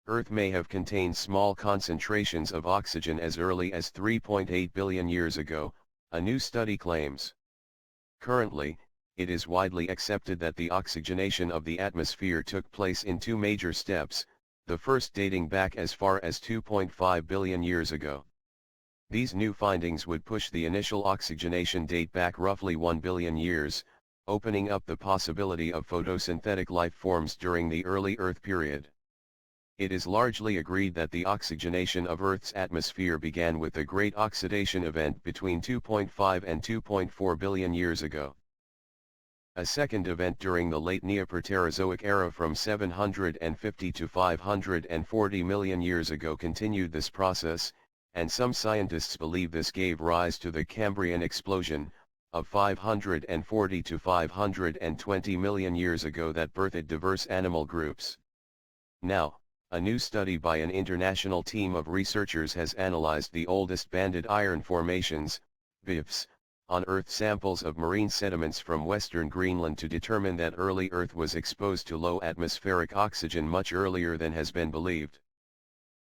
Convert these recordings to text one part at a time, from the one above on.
Earth may have contained small concentrations of oxygen as early as 3.8 billion years ago, a new study claims. Currently, it is widely accepted that the oxygenation of the atmosphere took place in two major steps, the first dating back as far as 2.5 billion years ago. These new findings would push the initial oxygenation date back roughly 1 billion years, opening up the possibility of photosynthetic life forms during the early Earth period. It is largely agreed that the oxygenation of Earth's atmosphere began with the Great Oxidation Event between 2.5 and 2.4 billion years ago. A second event during the late Neoproterozoic era from 750 to 540 million years ago continued this process, and some scientists believe this gave rise to the Cambrian explosion, of 540 to 520 million years ago that birthed diverse animal groups. Now, a new study by an international team of researchers has analyzed the oldest banded iron formations, BIFs, on Earth samples of marine sediments from western Greenland to determine that early Earth was exposed to low atmospheric oxygen much earlier than has been believed.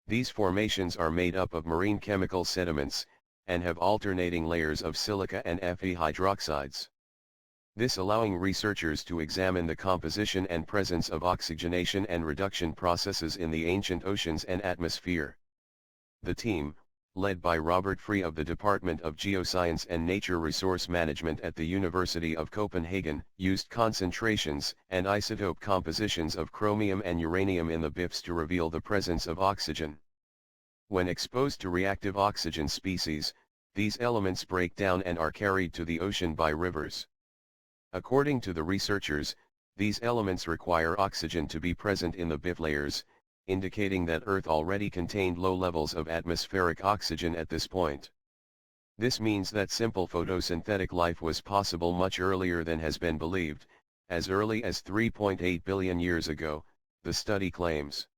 These formations are made up of marine chemical sediments, and have alternating layers of silica and Fe hydroxides. This allowing researchers to examine the composition and presence of oxygenation and reduction processes in the ancient oceans and atmosphere. The team, led by Robert Free of the Department of Geoscience and Nature Resource Management at the University of Copenhagen, used concentrations and isotope compositions of chromium and uranium in the BIFs to reveal the presence of oxygen. When exposed to reactive oxygen species, these elements break down and are carried to the ocean by rivers. According to the researchers, these elements require oxygen to be present in the BIF layers, indicating that Earth already contained low levels of atmospheric oxygen at this point. This means that simple photosynthetic life was possible much earlier than has been believed, as early as 3.8 billion years ago, the study claims.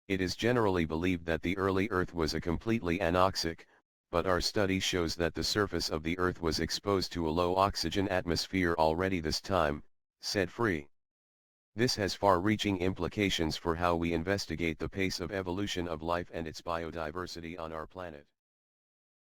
It is generally believed that the early Earth was a completely anoxic, but our study shows that the surface of the Earth was exposed to a low oxygen atmosphere already this time, said Free. This has far-reaching implications for how we investigate the pace of evolution of life and its biodiversity on our planet.